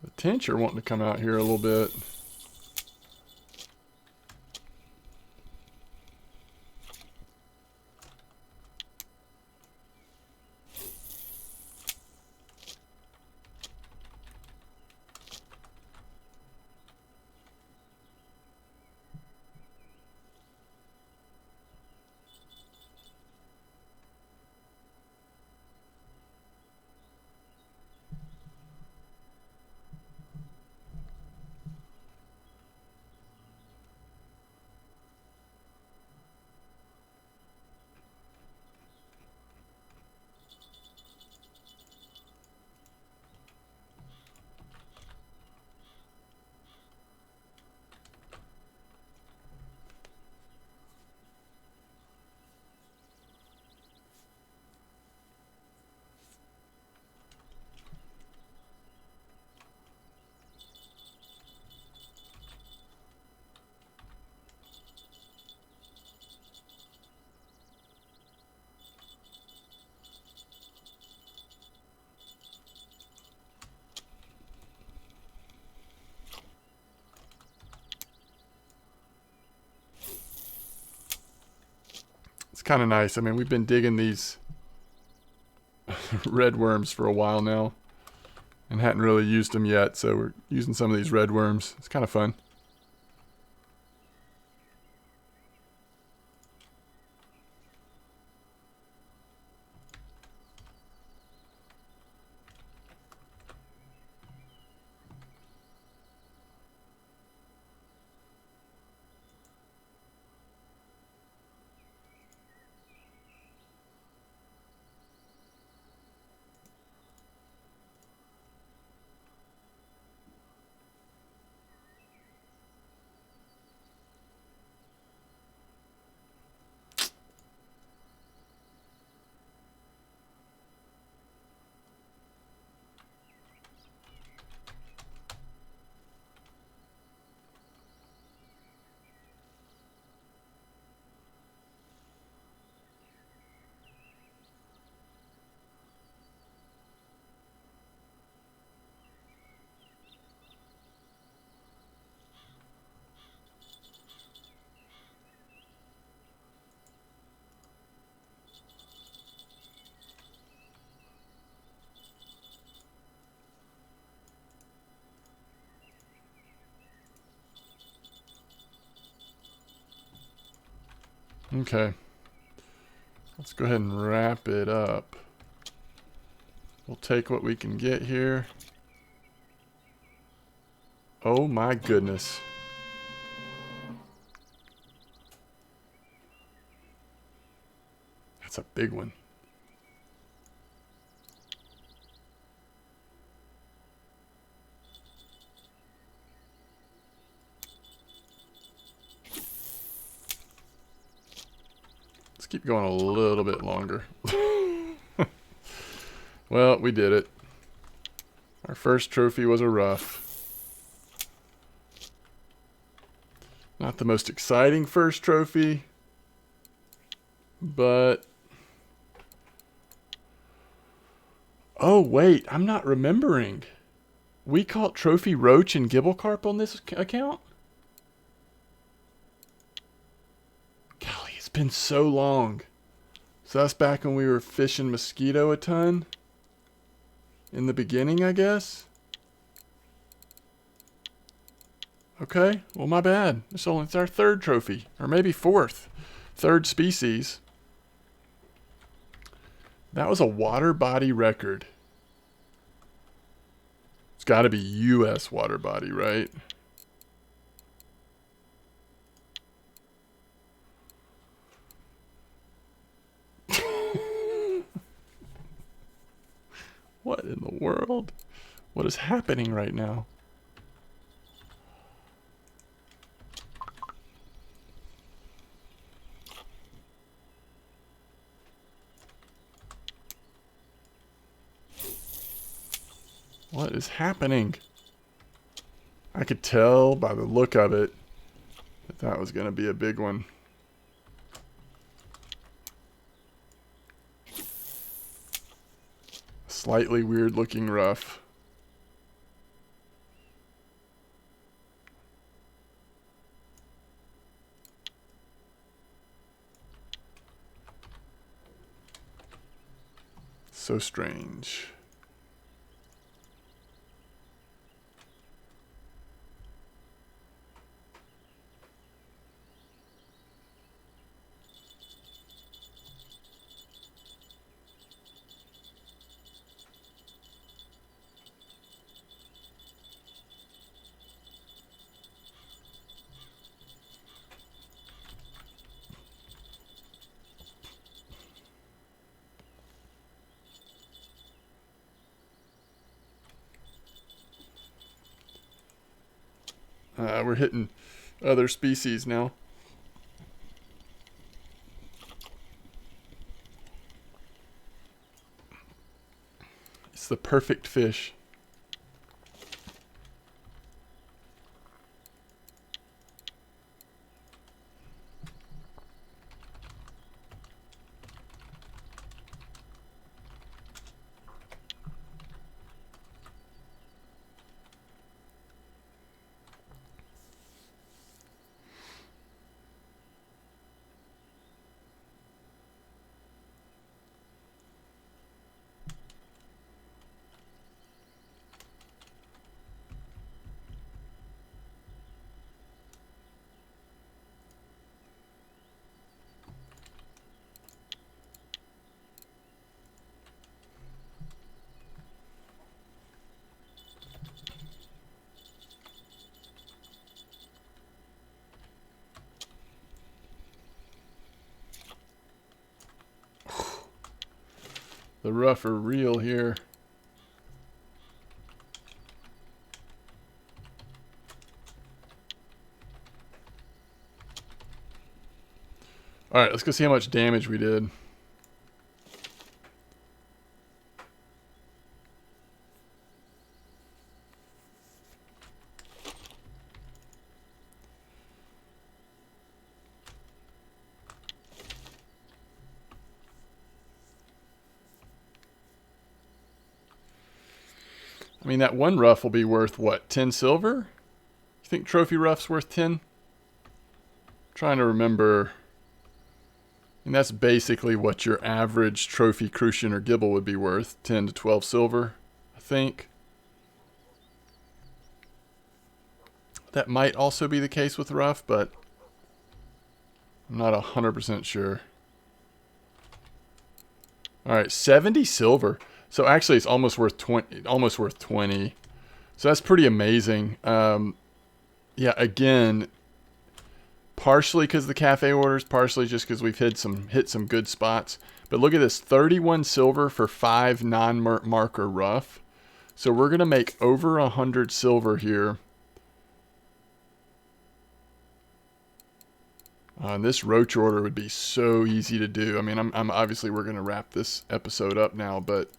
The tench are wanting to come out here a little bit. It's kind of nice. I mean, we've been digging these red worms for a while now and hadn't really used them yet, so we're using some of these red worms. It's kind of fun. Okay. Let's go ahead and wrap it up. We'll take what we can get here. Oh my goodness. That's a big one. Let's keep going a little bit longer. Well, we did it. Our first trophy was a rough. Not the most exciting first trophy, but... Oh, wait, I'm not remembering. We caught trophy roach and gibble carp on this account? Golly, it's been so long. So that's back when we were fishing mosquito a ton. In the beginning, I guess. Okay, well, my bad. It's our third trophy, or maybe fourth. Third species. That was a water body record. It's got to be U.S. water body, right? What in the world? What is happening right now? What is happening? I could tell by the look of it that that was going to be a big one. Slightly weird looking rough. So strange. We're hitting other species now. It's the perfect fish. The rough are real here. Alright, let's go see how much damage we did. I mean, that one rough will be worth, what, 10 silver? You think trophy rough's worth 10? Trying to remember. And that's basically what your average trophy crucian or gibble would be worth, 10 to 12 silver, I think. That might also be the case with rough, but I'm not 100% sure. All right, 70 silver. So actually, it's almost worth 20. Almost worth 20. So that's pretty amazing. Yeah, again, partially because of the cafe orders, partially just because we've hit some good spots. But look at this, 31 silver for 5 non-marker rough. So we're gonna make over 100 silver here. And this roach order would be so easy to do. I mean, I'm obviously we're gonna wrap this episode up now, but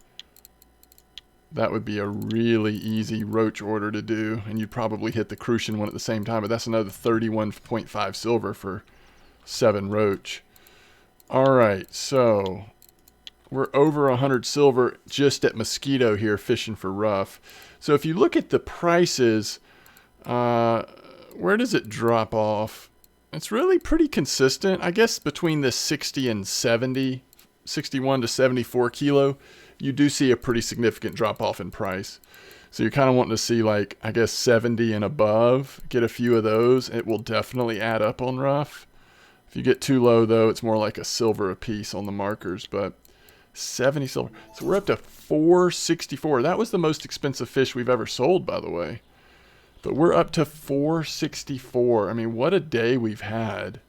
that would be a really easy roach order to do, and you'd probably hit the crucian one at the same time, but that's another 31.5 silver for 7 roach. All right, so we're over 100 silver just at Mosquito here fishing for rough. So if you look at the prices, where does it drop off? It's really pretty consistent. I guess between the 60 and 70, 61 to 74 kilo, you do see a pretty significant drop off in price. So you're kind of wanting to see, like, I guess 70 and above, get a few of those. It will definitely add up on rough. If you get too low though, it's more like a silver a piece on the markers, but 70 silver. So we're up to 464. That was the most expensive fish we've ever sold, by the way. But we're up to 464. I mean, what a day we've had.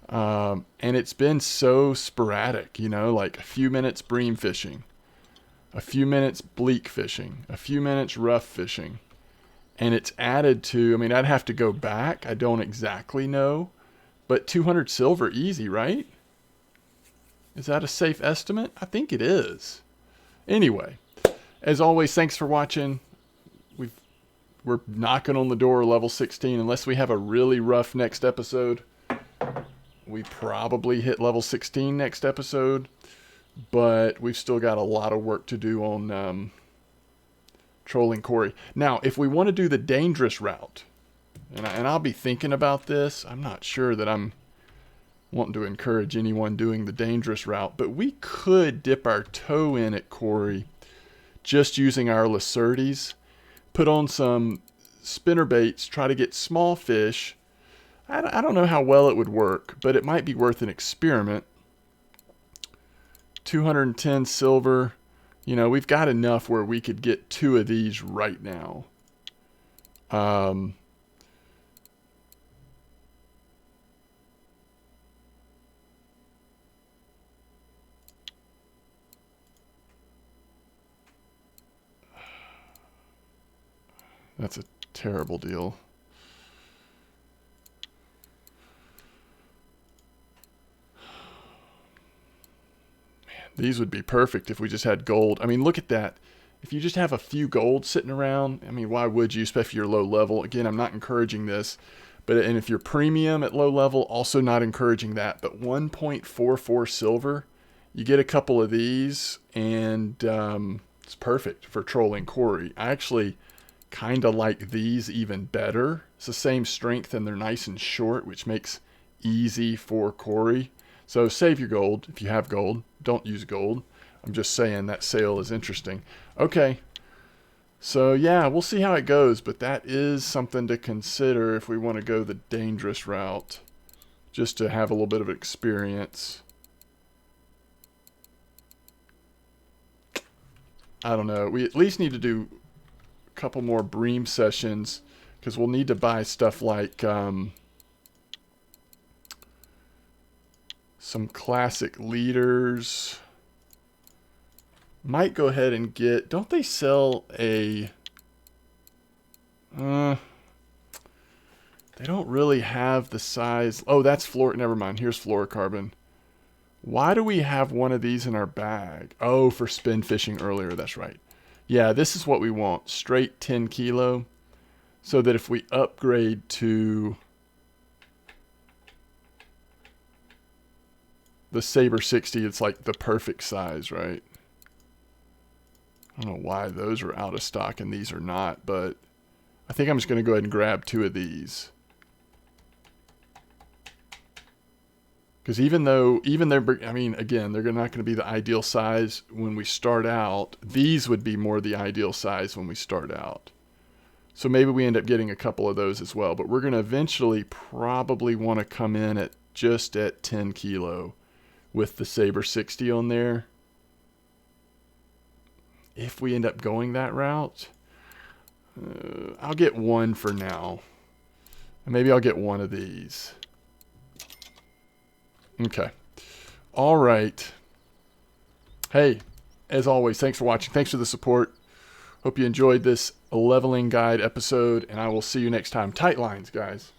And it's been so sporadic, you know, like a few minutes bream fishing, a few minutes bleak fishing, a few minutes rough fishing. And it's added to, I mean, I'd have to go back. I don't exactly know. But 200 silver easy, right? Is that a safe estimate? I think it is. Anyway, as always, thanks for watching. We're knocking on the door level 16. Unless we have a really rough next episode, we probably hit level 16 next episode. But we've still got a lot of work to do on trolling Cory. Now, if we want to do the dangerous route, and I'll be thinking about this. I'm not sure that I'm wanting to encourage anyone doing the dangerous route, but we could dip our toe in at Cory just using our Lacertes, put on some spinner baits, try to get small fish. I don't know how well it would work, but it might be worth an experiment. 210 silver. You know, we've got enough where we could get 2 of these right now. That's a terrible deal. Man, these would be perfect if we just had gold. I mean, look at that. If you just have a few gold sitting around, I mean, why would you, especially if you're low level? Again, I'm not encouraging this. And if you're premium at low level, also not encouraging that. But 1.44 silver, you get a couple of these, and it's perfect for trolling Cory. I actually kind of like these even better. It's the same strength and they're nice and short, which makes easy for Cory. So save your gold if you have gold. Don't use gold. I'm just saying that sale is interesting. Okay. So yeah, we'll see how it goes, but that is something to consider if we want to go the dangerous route, just to have a little bit of experience. I don't know. We at least need to do couple more bream sessions, because we'll need to buy stuff like some classic leaders. Might go ahead and get, don't they sell a they don't really have the size. Oh, that's never mind. Here's fluorocarbon. Why do we have one of these in our bag? Oh, for spin fishing earlier. That's right. Yeah, this is what we want. Straight 10 kilo. So that if we upgrade to the Saber 60, it's like the perfect size, right? I don't know why those are out of stock and these are not, but I think I'm just going to go ahead and grab 2 of these. Because even they're, I mean, again, they're not going to be the ideal size when we start out. These would be more the ideal size when we start out. So maybe we end up getting a couple of those as well. But we're going to eventually probably want to come in at just at 10 kilo with the Saber 60 on there. If we end up going that route, I'll get 1 for now. And maybe I'll get 1 of these. Okay. All right. Hey, as always, thanks for watching. Thanks for the support. Hope you enjoyed this leveling guide episode, and I will see you next time. Tight lines, guys.